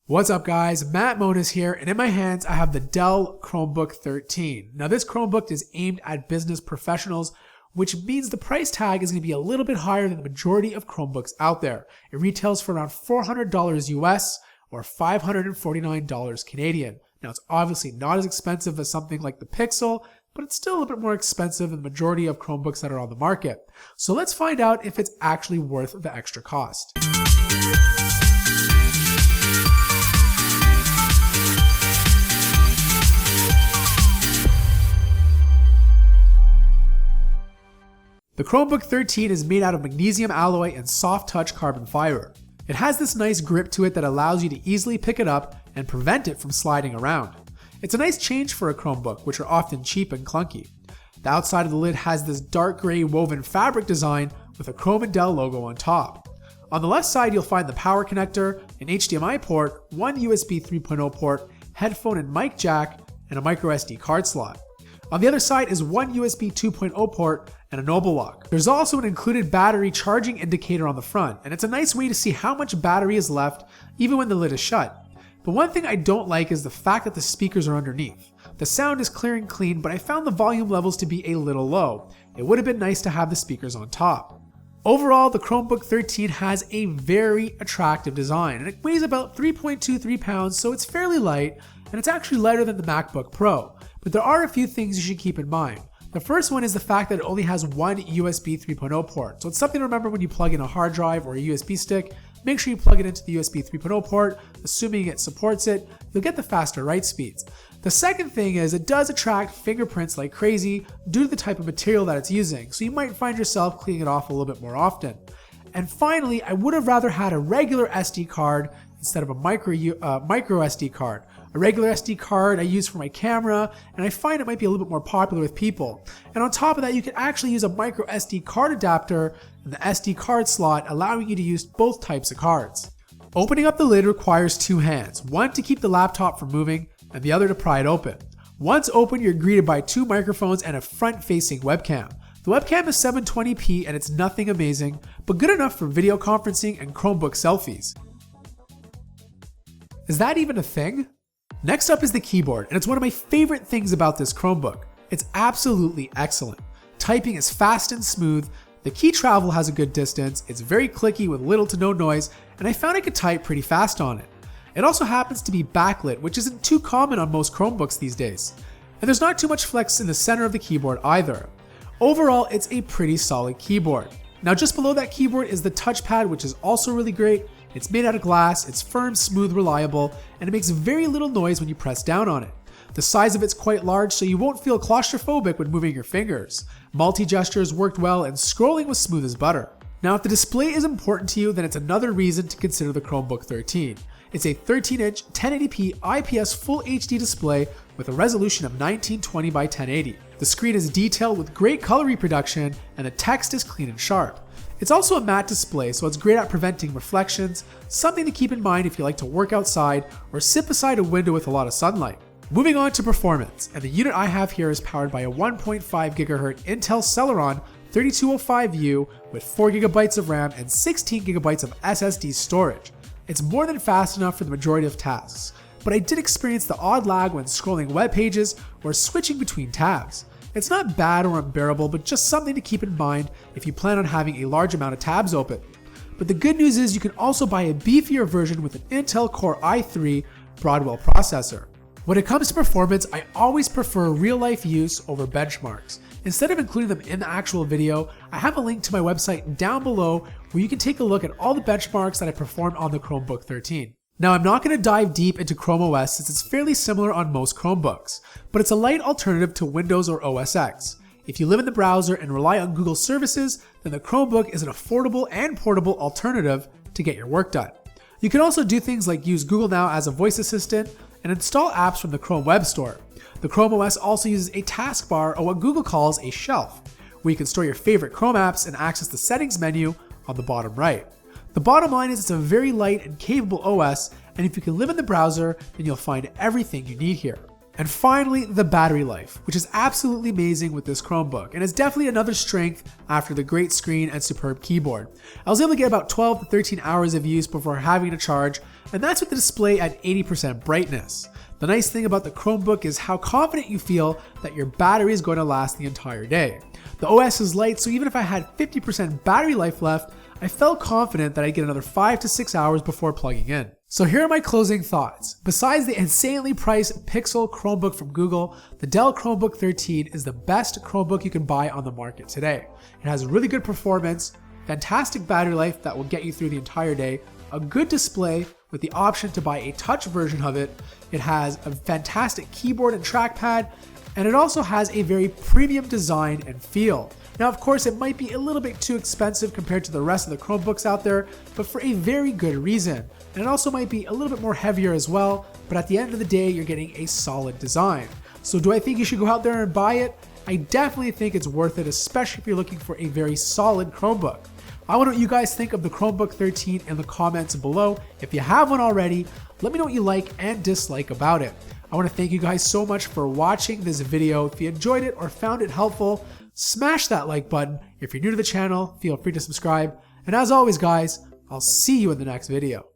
What's up guys, Matt Monas here, and in my hands I have the Dell Chromebook 13. Now this Chromebook is aimed at business professionals, which means the price tag is going to be a little bit higher than the majority of Chromebooks out there. It retails for around $400 US or $549 Canadian. Now it's obviously not as expensive as something like the Pixel, but it's still a bit more expensive than the majority of Chromebooks that are on the market. So let's find out if it's actually worth the extra cost. The Chromebook 13 is made out of magnesium alloy and soft touch carbon fiber. It has this nice grip to it that allows you to easily pick it up and prevent it from sliding around. It's a nice change for a Chromebook, which are often cheap and clunky. The outside of the lid has this dark gray woven fabric design with a Chrome and Dell logo on top. On the left side you'll find the power connector, an HDMI port, one USB 3.0 port, headphone and mic jack, and a microSD card slot. On the other side is one USB 2.0 port and a Noble lock. There's also an included battery charging indicator on the front, and it's a nice way to see how much battery is left even when the lid is shut. But one thing I don't like is the fact that the speakers are underneath. The sound is clear and clean, but I found the volume levels to be a little low. It would have been nice to have the speakers on top. Overall, the Chromebook 13 has a very attractive design, and it weighs about 3.23 pounds, so it's fairly light, and it's actually lighter than the MacBook Pro. But there are a few things you should keep in mind. The first one is the fact that it only has one USB 3.0 port. So it's something to remember when you plug in a hard drive or a USB stick. Make sure you plug it into the USB 3.0 port, assuming it supports it. You'll get the faster write speeds. The second thing is it does attract fingerprints like crazy due to the type of material that it's using. So you might find yourself cleaning it off a little bit more often. And finally, I would have rather had a regular SD card instead of a micro SD card. A regular SD card I use for my camera, and I find it might be a little bit more popular with people. And on top of that, you can actually use a micro SD card adapter in the SD card slot, allowing you to use both types of cards. Opening up the lid requires two hands, one to keep the laptop from moving and the other to pry it open. Once open, you're greeted by two microphones and a front-facing webcam. The webcam is 720p and it's nothing amazing, but good enough for video conferencing and Chromebook selfies. Is that even a thing? Next up is the keyboard, and it's one of my favorite things about this Chromebook. It's absolutely excellent. Typing is fast and smooth, the key travel has a good distance, it's very clicky with little to no noise, and I found I could type pretty fast on it. It also happens to be backlit, which isn't too common on most Chromebooks these days. And there's not too much flex in the center of the keyboard either. Overall, it's a pretty solid keyboard. Now just below that keyboard is the Touchpad, which is also really great. It's made out of glass, it's firm, smooth, reliable, and it makes very little noise when you press down on it. The size of it's quite large, so you won't feel claustrophobic when moving your fingers. Multi-gestures worked well, and scrolling was smooth as butter. Now if the display is important to you, then it's another reason to consider the Chromebook 13. It's a 13-inch 1080p IPS Full HD display with a resolution of 1920 by 1080. The screen is detailed with great color reproduction, and the text is clean and sharp. It's also a matte display, so it's great at preventing reflections, something to keep in mind if you like to work outside or sit beside a window with a lot of sunlight. Moving on to performance, and the unit I have here is powered by a 1.5 GHz Intel Celeron 3205U with 4 GB of RAM and 16 GB of SSD storage. It's more than fast enough for the majority of tasks, but I did experience the odd lag when scrolling web pages or switching between tabs. It's not bad or unbearable, but just something to keep in mind if you plan on having a large amount of tabs open. But the good news is you can also buy a beefier version with an Intel Core i3 Broadwell processor. When it comes to performance, I always prefer real-life use over benchmarks. Instead of including them in the actual video, I have a link to my website down below where you can take a look at all the benchmarks that I performed on the Chromebook 13. Now I'm not going to dive deep into Chrome OS since it's fairly similar on most Chromebooks, but it's a light alternative to Windows or OS X. If you live in the browser and rely on Google services, then the Chromebook is an affordable and portable alternative to get your work done. You can also do things like use Google Now as a voice assistant and install apps from the Chrome Web Store. The Chrome OS also uses a taskbar, or what Google calls a shelf, where you can store your favorite Chrome apps and access the settings menu on the bottom right. The bottom line is it's a very light and capable OS, and if you can live in the browser, then you'll find everything you need here. And finally, the battery life, which is absolutely amazing with this Chromebook, and is definitely another strength after the great screen and superb keyboard. I was able to get about 12 to 13 hours of use before having to charge, and that's with the display at 80% brightness. The nice thing about the Chromebook is how confident you feel that your battery is going to last the entire day. The OS is light, so even if I had 50% battery life left, I felt confident that I'd get another 5 to 6 hours before plugging in. So here are my closing thoughts. Besides the insanely priced Pixel Chromebook from Google, the Dell Chromebook 13 is the best Chromebook you can buy on the market today. It has really good performance, fantastic battery life that will get you through the entire day, a good display with the option to buy a touch version of it. It has a fantastic keyboard and trackpad, and it also has a very premium design and feel. Now, of course, it might be a little bit too expensive compared to the rest of the Chromebooks out there, but for a very good reason. And it also might be a little bit more heavier as well, but at the end of the day, you're getting a solid design. So do I think you should go out there and buy it? I definitely think it's worth it, especially if you're looking for a very solid Chromebook. I want to know what you guys think of the Chromebook 13 in the comments below. If you have one already, let me know what you like and dislike about it. I want to thank you guys so much for watching this video. If you enjoyed it or found it helpful, smash that like button. If you're new to the channel, feel free to subscribe. And as always, guys, I'll see you in the next video.